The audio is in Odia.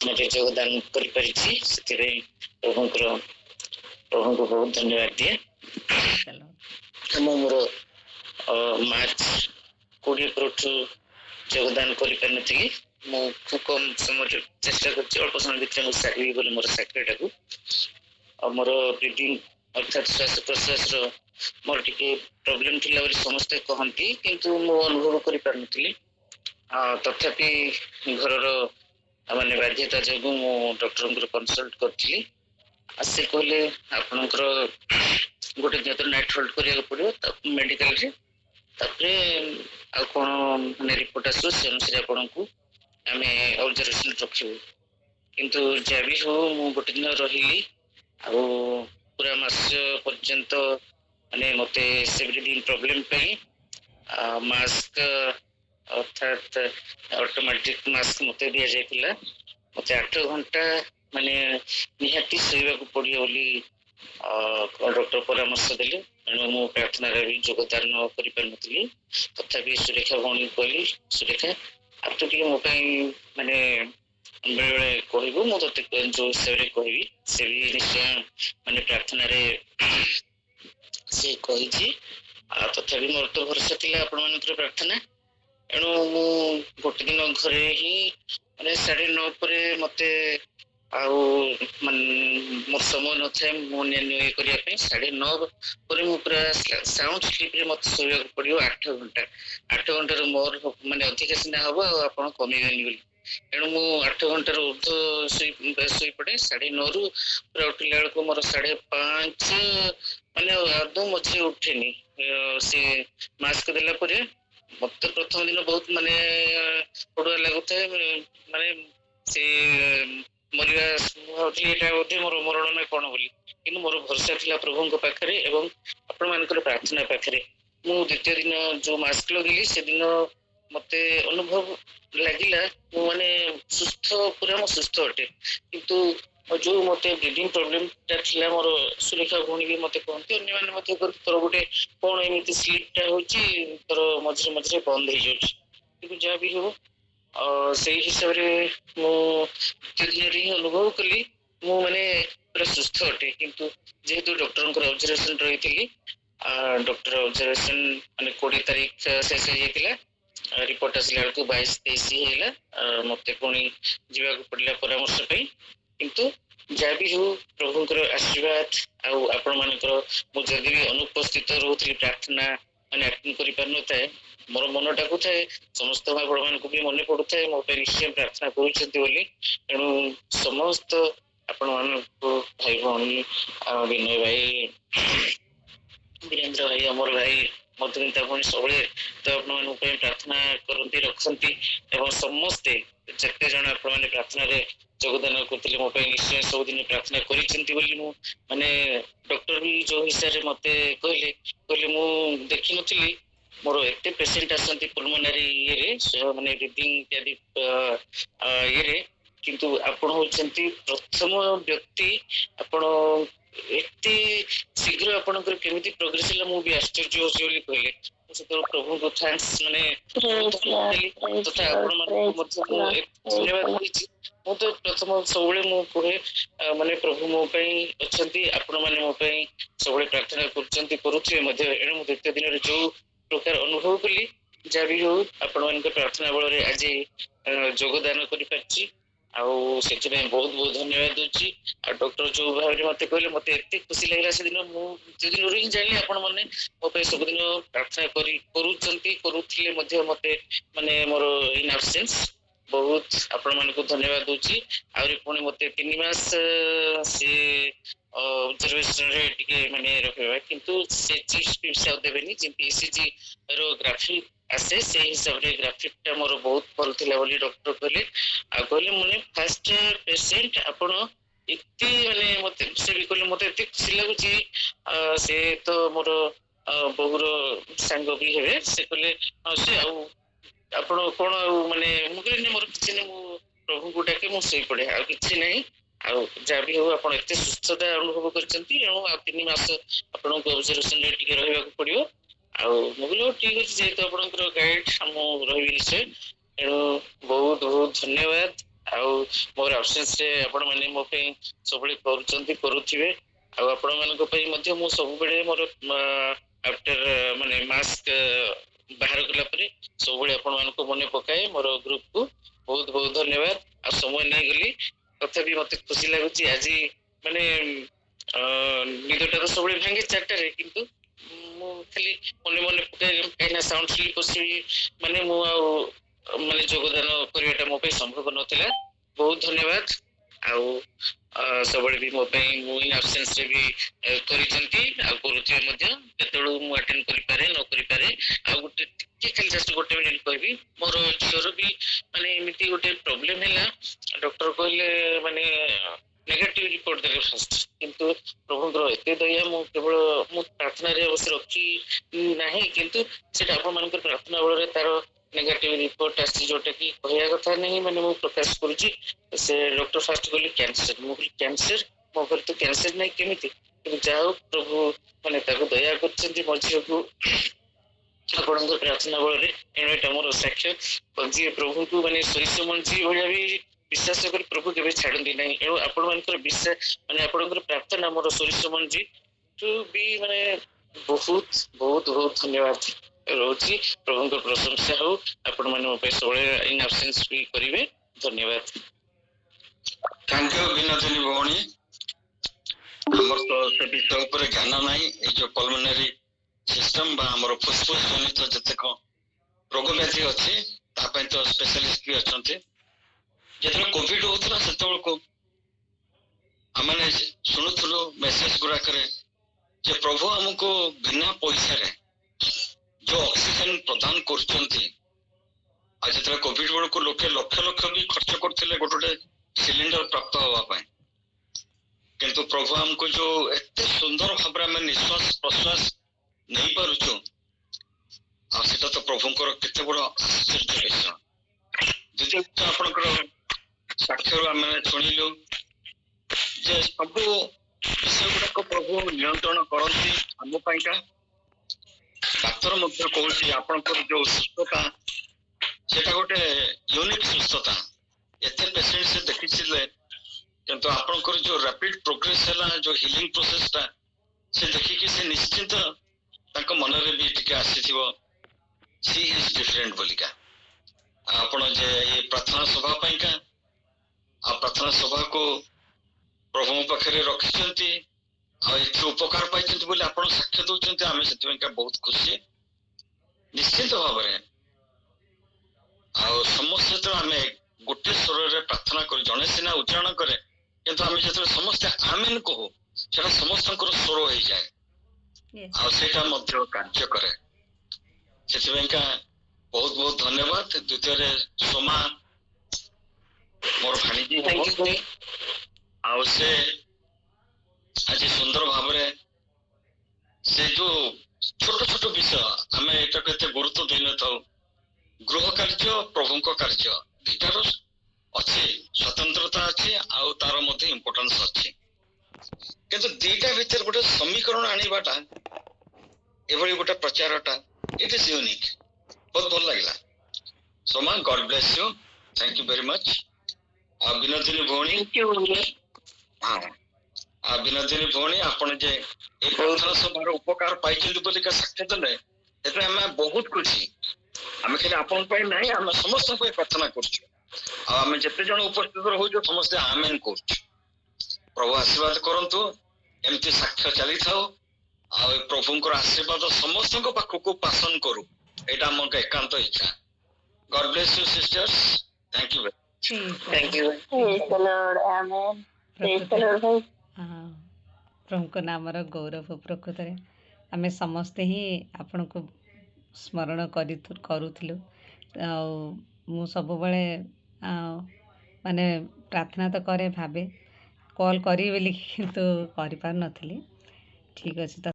मते योगदान करि परिछि सेतिरे प्रभुଙ୍କୁ बहुत धन्यवाद दिए। मोर मार्च 20 परठू योगदान करि मु खूब कम समय चेष्टा करछि अल्प समय भितर सारी बोले मोर चाकरीटा को मोर ब्रीदिंग अर्थात श्वास प्रश्वास मोर टिके प्रॉब्लम थिला बोली समस्ते कहंती किंतु मु अनुभव करि पारनथिली तथापि घरर माने बाध्यता जो मु डॉक्टर कंसल्ट करथिली से कहले आपनकर गोटे दिन तो नाइट होल्ड करिया पड़ो मेडिकल रे तापरे आ कोन माने रिपोर्ट आसो से अनुसार आपनको आमे ऑब्जर्वेशन रखिबो किंतु जे भी हो मु गोटे दिन रहिली आ पूरा मास पर्यंत माने मते सेवरी दिन प्रॉब्लम पे मास्क अर्थात ऑटोमेटिक मास्क मते दिया जायतिला मते 8 घंटा माने निहाती सोइबा को पड़ियो बोली डॉक्टर परामर्श देले तेणु मु प्रार्थना भी योगदान करि पारनथिली तथापि सुरेखा भौणी कहली सुरेखा आप तो टिके मो माने बेले कहबो मु तते जो हिसाब रे कहबी से भी निश्चय माने प्रार्थना रे से कहिछि तथापि मोर तो भरोसा थिला आपण मानकर प्रार्थना एणु मु गोटे दिन घरे ही माने 9:30 पर मते आउ मोर समय न थे मो निर्णय करिया पे 9:30 पर मु पूरा साउंड स्लीप रे मत सोया पड़ियो 8 घंटा रो मोर माने अधिक सिना हबो आपण कमी गनी बोली एणु मु 8 घंटा रो सोई पड़े 9:30 रु पूरा उठिला बेल को मोर 5:30 माने आदौ मझे उठेनी से मास्क देला परे मत प्रथम दिन बहुत माने पड़ुआ लागुଥାଏ माने से मरिया बोधे मोर मरण न कौन बोली कि मोर भरोसा थिला प्रभु पाखे एवं आपण मानकर प्रार्थना पाखे मु द्वितीय दिन जो मास्क लगेली से दिन मते अनुभव लागिला मु माने सुस्थ पूरा मो सुस्थ अटे किंतु जो मते ब्रीदिंग प्रॉब्लम था मोर सुरेखा भौणी भी मते कहते अन्य माने मते तोर गोटे कौन एमती स्लीप टा होची तोर मझे मझे बंद हो जाउची किंतु जा भी हो से हिसाब रे मु दिन अनुभव कली मु माने पूरा सुस्थ अटे किंतु जेहेतु डॉक्टर ऑब्जर्वेशन रही डॉक्टर ऑब्जर्वेशन माने 20 तारीख शेष हो रिपोर्ट आसला बेलू 22-23 मते पुणी जीवा पड़ा परामर्श किंतु जहाँ भी हो प्रभुंकर आशीर्वाद आपण मानकर मु जदि भी अनुपस्थित रोथली प्रार्थना माने एक्टिंग करि पार न थाए मोर मन डाकुए समस्त भाई बड़ मान भी मन पड़ू थाए मो निश्चय प्रार्थना करू समस्त आपण मान भाई भौणी विनय भाई वीरेंद्र भाई अमर भाई मधुमिता भौणी सब तो आपण प्रार्थना करती रखती एवं समस्ते जिते जन आप प्रार्थना योगदान करते मो निश्चय सबुदिन प्रार्थना करी माने डॉक्टर भी जो हिसाब से मत कहले मु देखी नी मोर एते पेसेंट आसती पुलमोनारी ये माने ब्रीदिंग इत्यादि ये किंतु आपण होचंती प्रथम व्यक्ति आपण एते शीघ्र आपनकर केमिति प्रोग्रेस होला मु भी आश्चर्य होसी बोली कहले से तो प्रभु को थैंक्स माने तथा आपण मन मध्य धन्यवाद होईची मु तो प्रथम सबले मु कहे माने प्रभु मो पई अछंती आपण माने मो पई सबले प्रार्थना करचंती करूथि मध्य एणु मु द्वितीय दिन रे जो प्रकार अनुभव कली जा भी हो आपण मन के प्रार्थना बल रे आज योगदान करि पाछि से बहुत बहुत धन्यवाद दूची डॉक्टर जो भाव में मत कहले मत एत खुशी लगे से दिन मुझे दिन ही जानी आपण मैंने मो सब दिन प्रार्थना करुले मत माने मोर इन एब्सेंस बहुत आपण मान को धन्यवाद दूची पुणी मत 3 मास से ऑब्जर्वेशन रे टिके माने रखबा किंतु से चिप्स पिप्स देबेनी जेंति ईसीजी रो ग्राफिक आसे से हिसाब रे ग्राफिक टा मोर बहुत भल थिला बोली डॉक्टर कहले मुने फर्स्ट पेशेंट आपण इति माने मते से भी कहले मते इति खुशी लागुची से तो मोर बहुर संग भी हेबे से कहले से आपण कोन माने मु कहले मोर किछि नै मु प्रभु को डाके मु सही पड़े आ किछि नै जहाँ भी हो आप एत सुस्थता अनुभव कर 3 मास आपको ऑब्जर्वेशन रे टिके रहिबा को पड़ियो मुझे ठीक अच्छे जेहेतु आप गाइड रही निश्चय तेणु बहुत बहुत धन्यवाद ଆଉ ମୋର absence ରେ ଆପଣ ମାନେ ମୋ ପାଇଁ ସବୁବେଳେ କରୁଥିବେ ଆଉ ଆପଣ ମାନଙ୍କ ପାଇଁ ମଧ୍ୟ ମୁଁ ସବୁବେଳେ ମୋର ଆଫ୍ଟର ମାନେ ମାସ୍କ ବାହାର କଲା ପରେ ସବୁବେଳେ ଆପଣ ମାନଙ୍କୁ ମନେ ପକାଏ ମୋର ଗ୍ରୁପ କୁ। ବହୁତ ବହୁତ ଧନ୍ୟବାଦ। ଆଉ ସମୟ ନେଇଗଲି ତଥାପି ମତେ ଖୁସି ଲାଗୁଛି ଆଜି ମାନେ ନିଦଟା ତ ସବୁବେଳେ ଭାଙ୍ଗେ 4টাରେ କିନ୍ତୁ ମୁଁ ଖାଲି ମନେ ମନେ ପକାଏ କାହିଁକିନା ସାଉଣ୍ଡ ସ୍ଲିପ ବସିବି ମାନେ ମୁଁ ଆଉ ମାନେ ଯୋଗଦାନ କରିବାଟା ମୋ ପାଇଁ ସମ୍ଭବ ନଥିଲା। ବହୁତ ଧନ୍ୟବାଦ। ଆଉ ସବୁବେଳେ ବି ମୋ ପାଇଁ ମୁଁ absence ରେ ବି କରିଛନ୍ତି ଆଉ କରୁଥିବେ ମଧ୍ୟ ଯେତେବେଳକୁ ମୁଁ ଆଟେଣ୍ଡ କରିପାରେ ନ କରିପାରେ। ଆଉ ଗୋଟେ ଟିକେ ଖାଲି ଜଷ୍ଟ ଗୋଟେ ମିନିଟ କହିବି ମୋର ଝିଅର ବି ମାନେ ଏମିତି ଗୋଟେ ପ୍ରୋବ୍ଲେମ ହେଲା ଡକ୍ଟର କହିଲେ ମାନେ ନେଗେଟିଭ ରିପୋର୍ଟ ଦେଲେ ଫାଷ୍ଟ କିନ୍ତୁ ପ୍ରଭୁଙ୍କର ଏତେ ଦୟା ମୁଁ କେବଳ ମୁଁ ପ୍ରାର୍ଥନାରେ ଅବଶ୍ୟ ରଖି ନାହିଁ କିନ୍ତୁ ସେଟା ଆପଣ ମାନଙ୍କର ପ୍ରାର୍ଥନା ବଳରେ ତାର ନେଗେଟିଭ ରିପୋର୍ଟ ଆସିଛି ଯୋଉଟା କି କହିବା କଥା ନାହିଁ ମାନେ ମୁଁ ପ୍ରକାଶ କରୁଛି। ସେ ଡକ୍ଟର ଫାଷ୍ଟ କହିଲେ କ୍ୟାନ୍ସର ମୁଁ କହିଲି କ୍ୟାନ୍ସର ମୋ ଘରେ ତ କ୍ୟାନ୍ସର ନାହିଁ କେମିତି କିନ୍ତୁ ଯାହା ହଉ ପ୍ରଭୁ ମାନେ ତାକୁ ଦୟା କରିଛନ୍ତି ମୋ ଝିଅକୁ ଆପଣଙ୍କ ପ୍ରାର୍ଥନା ବଳରେ ଏଣୁ ଏଇଟା ମୋର ସାକ୍ଷାତ ଯିଏ ପ୍ରଭୁଙ୍କୁ ମାନେ ସୋରିଷ ମଞ୍ଜି ଭଳିଆ ବି ବିଶ୍ୱାସ କରି ପ୍ରଭୁ କେବେ ଛାଡନ୍ତି ନାହିଁ। ଏଣୁ ଆପଣ ମାନଙ୍କର ବିଶ୍ୱାସ ମାନେ ଆପଣଙ୍କର ପ୍ରାର୍ଥନା ମୋର ସୋରିଷ ମଞ୍ଜି ତୁ ବି ମାନେ ବହୁତ ବହୁତ ବହୁତ ଧନ୍ୟବାଦ ରହୁଛି। ପ୍ରଭୁଙ୍କ ପ୍ରଶଂସା ହଉ ଆପଣ ମାନେ ମୋ ପାଇଁ ସବୁବେଳେ ଇନ୍ ଆବସେନ୍ସ ବି କରିବେ। ଧନ୍ୟବାଦ। ଥ୍ୟାଙ୍କ ୟୁ ବିନୋଦିନୀ ଭଉଣୀ। ଆମର ତ ସେ ବିଷୟ ଉପରେ ଜ୍ଞାନ ନାହିଁ। ଏଇ ଯୋଉ ପଲମନାରୀ ସିଷ୍ଟମ ବା ଆମର ଫୁସଫୁସ ଜନିତ ଯେତେକ ରୋଗ ବ୍ୟାଧି ଅଛି ତା ପାଇଁ ତ ସ୍ପେଶାଲିଷ୍ଟ ବି ଅଛନ୍ତି। ଯେତେବେଳେ କୋଭିଡ ହଉଥିଲା ସେତେବେଳକୁ ଆମେ ଶୁଣୁଥିଲୁ ମେସେଜ ଗୁଡାକରେ ଯେ ପ୍ରଭୁ ଆମକୁ ବିନା ପଇସାରେ ଯୋଉ ଅକ୍ସିଜେନ ପ୍ରଦାନ କରୁଛନ୍ତି। ଆଉ ଯେତେବେଳେ କୋଭିଡ ବେଳକୁ ଲୋକେ ଲକ୍ଷ ଲକ୍ଷ ବି ଖର୍ଚ୍ଚ କରୁଥିଲେ ଗୋଟେ ଗୋଟେ ସିଲିଣ୍ଡର ପ୍ରାପ୍ତ ହବା ପାଇଁ କିନ୍ତୁ ପ୍ରଭୁ ଆମକୁ ଯୋଉ ଏତେ ସୁନ୍ଦର ଭାବରେ ଆମେ ନିଶ୍ୱାସ ପ୍ରଶ୍ୱାସ ନେଇପାରୁଛୁ ଆଉ ସେଟା ତ ପ୍ରଭୁଙ୍କର କେତେ ବଡ ଆଶ୍ଚର୍ଯ୍ୟ ବିଷୟ। ଦ୍ୱିତୀୟ ଆପଣଙ୍କର ସାକ୍ଷ୍ୟରୁ ଆମେ ଶୁଣିଲୁ ଯେ ସବୁ ବିଷୟ ଗୁଡାକ ପ୍ରଭୁ ନିୟନ୍ତ୍ରଣ କରନ୍ତି ଆମ ପାଇଁକା। ଡାକ୍ତର ମଧ୍ୟ କହୁଛି ଆପଣଙ୍କର ଯୋଉ ସୁସ୍ଥତା ସେଟା ଗୋଟେ ୟୁନିକ୍ ସୁସ୍ଥତା। ଏତେ ପେସେଣ୍ଟ ସେ ଦେଖିଥିଲେ କିନ୍ତୁ ଆପଣଙ୍କର ଯୋଉ ରାପିଡ ପ୍ରୋଗ୍ରେସ ହେଲା ଯୋଉ ହିଲିଂ ପ୍ରୋସେସ ଟା ସେ ଦେଖିକି ସେ ନିଶ୍ଚିନ୍ତ ତାଙ୍କ ମନରେ ବି ଟିକେ ଆସିଥିବ ସି ଇଜ ଡିଫରେଣ୍ଟ ବୋଲିକା। ଆପଣ ଯେ ଏଇ ପ୍ରାର୍ଥନା ସଭା ପାଇଁକା ଆଉ ପ୍ରାର୍ଥନା ସଭାକୁ ପ୍ରଭୁଙ୍କ ପାଖରେ ରଖିଛନ୍ତି ଆଉ ଏଥିରୁ ଉପକାର ପାଇଛନ୍ତି ବୋଲି ଆପଣ ସାକ୍ଷ୍ୟ ଦଉଛନ୍ତି ଆମେ ସେଥିପାଇଁକା ବହୁତ ଖୁସି। ନିଶ୍ଚିତ ଭାବରେ ଆଉ ସମସ୍ତେ ଯେତେବେଳେ ଆମେ ଗୋଟେ ସ୍ୱରରେ ପ୍ରାର୍ଥନା କରୁ ଜଣେ ସିନା ଉଚ୍ଚାରଣ କରେ କିନ୍ତୁ ଆମେ ଯେତେବେଳେ ସମସ୍ତେ ଆମେନ କହୁ ସେଟା ସମସ୍ତଙ୍କର ସ୍ୱର ହେଇଯାଏ ଆଉ ସେଇଟା ମଧ୍ୟ କାର୍ଯ୍ୟ କରେ। ସେଥିପାଇଁକା ବହୁତ ବହୁତ ଧନ୍ୟବାଦ। ଦ୍ୱିତୀୟରେ ସୋମା ମୋର ଭାଣିଜୀ ଆଉ ସେ ଆଜି ସୁନ୍ଦର ଭାବରେ ସେ ଯୋଉ ଛୋଟ ଛୋଟ ବିଷୟ ଆମେ ଏଟାକୁ ଏତେ ଗୁରୁତ୍ୱ ଦେଇନଥାଉ। ଗୃହ କାର୍ଯ୍ୟ ପ୍ରଭୁଙ୍କ କାର୍ଯ୍ୟ ଦିଟାର ଅଛି ସ୍ୱତନ୍ତ୍ରତା ଅଛି ଆଉ ତାର ମଧ୍ୟ ଇମ୍ପୋର୍ଟାନ୍ସ ଅଛି କିନ୍ତୁ ଦିଟା ଭିତରେ ଗୋଟେ ସମୀକରଣ ଆଣିବାଟା ଏଭଳି ଗୋଟେ ପ୍ରଚାରଟା ଇଟ୍ ଇଜ ୟୁନିକ୍। ବହୁତ ଭଲ ଲାଗିଲା। Soma God bless you thank you very much. ଆଉ ବିନୋଦିନୀ ଭଉଣୀ ହଁ ଆଉ ବିନୋଦିନୀ ଭଉଣୀ ଆପଣ ଯେ এই ପ୍ରାର୍ଥନା ସଭାର ଉପକାର ପାଇଛନ୍ତି ବୋଲିକା ସାକ୍ଷ୍ୟ ଦେଲେ ସେଥିପାଇଁ ଆମେ ବହୁତ ଖୁସି। ଆମେ ଖାଲି ଆପଣଙ୍କ ପାଇଁ ନାହିଁ ଆମେ ସମସ୍ତଙ୍କ ପାଇଁ ପ୍ରାର୍ଥନା କରୁଛୁ ଆଉ ଆମେ ଯେତେ ଜଣ ଉପସ୍ଥିତ ରହୁଛୁ ସମସ୍ତେ ଆମେନ କରୁଛୁ। ପ୍ରଭୁ ଆଶୀର୍ବାଦ କରନ୍ତୁ ଏମିତି ସାକ୍ଷ୍ୟ ଚାଲିଥାଉ ଆଉ ଏ ପ୍ରଭୁଙ୍କର ଆଶୀର୍ବାଦ ସମସ୍ତଙ୍କ ପାଖକୁ ପାସନ କରୁ ଏଇଟା ଆମ ଏକାନ୍ତ ଇଚ୍ଛା। God bless you sisters. Thank you. Thank you. ପ୍ରଭୁଙ୍କ ନାମର ଗୌରବ। ପ୍ରକୃତରେ ଆମେ ସମସ୍ତେ ହିଁ ଆପଣଙ୍କୁ ସ୍ମରଣ କରୁଥିଲୁ ଆଉ ମୁଁ ସବୁବେଳେ ମାନେ ପ୍ରାର୍ଥନା ତ କରେ ଭାବେ କଲ୍ କରିବି ବୋଲି କିନ୍ତୁ କରିପାରୁନଥିଲି। ଠିକ୍ ଅଛି ତ।